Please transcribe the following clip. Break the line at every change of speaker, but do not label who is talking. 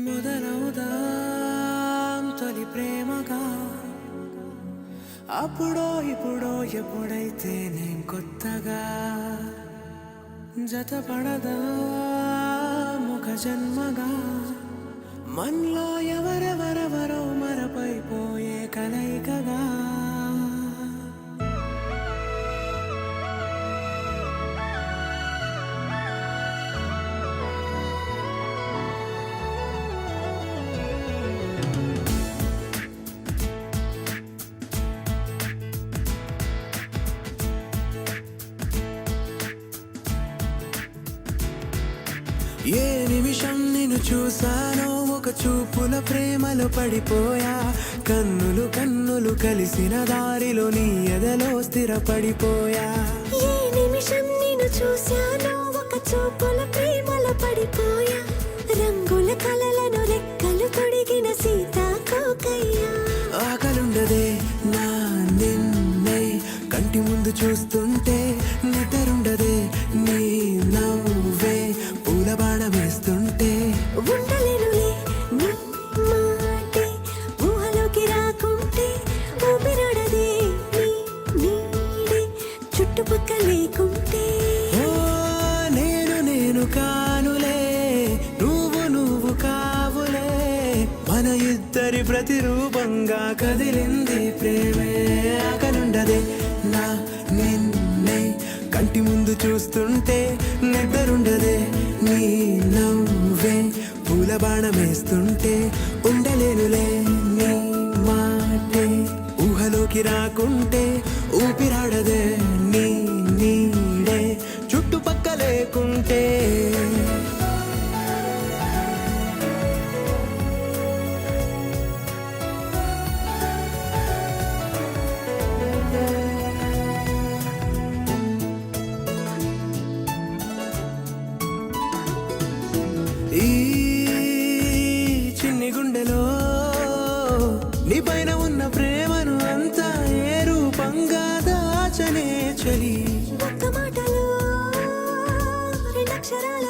మొదలవుదాం తొలి ప్రేమగా, అప్పుడో ఇప్పుడో ఎప్పుడైతే నేను కొత్తగా జతపడదా ముఖ జన్మగా, మనలో ఎవరెవరెవరో మరపైపోయే కలయికగా. ఏ నిమిషం నిన్ను చూసానో ఒక చూపుల ప్రేమలో పడిపోయా, కన్నులు కన్నులు కలిసిన దారిలో నీ ఎదలో స్థిరపడిపోయా.
ఏ నిమిషం నిన్ను చూసానో ఒక చూపుల ప్రేమలో పడిపోయా, రంగుల కలలను రెక్కలు తొడిగిన సీతాకోకయ్యా.
ఆకలుండదే నా నిన్నే కంటి ముందు చూస్తుంటే, నిద్రుండదే నీ నవ్వే పూల బాణం వేస్తుంటే.
ఉండలేనులే నీ మాటే ఊహలోకి రాకుంటే, ఊపిరాడదే నీ నీడే చుట్టుపక్క లేకుంటే.
ఓ నేను నేను కానులే, నువ్వు నువ్వు కావులే, మన ఇద్దరి ప్రతిరూపంగా కదిలింది ప్రేమే. ఆకలుండదే నా నిన్నే కంటి ముందు చూస్తుంటే, నిద్రుండదే నీ నవ్వే పూల బాణం వేస్తుంటే. ఉండలేనులే నీ మాటే ఊహలోకి రాకుంటే, ఊపిరాడదే నీ నీడే చుట్టుపక్క లేకుంటే. ఈ చిన్ని గుండెలో నీ పైన ఉన్న ప్రేమను అంతా ఏ రూపంగా దాచనే చలి.
ఒక్క మాటలో రెండక్షరాల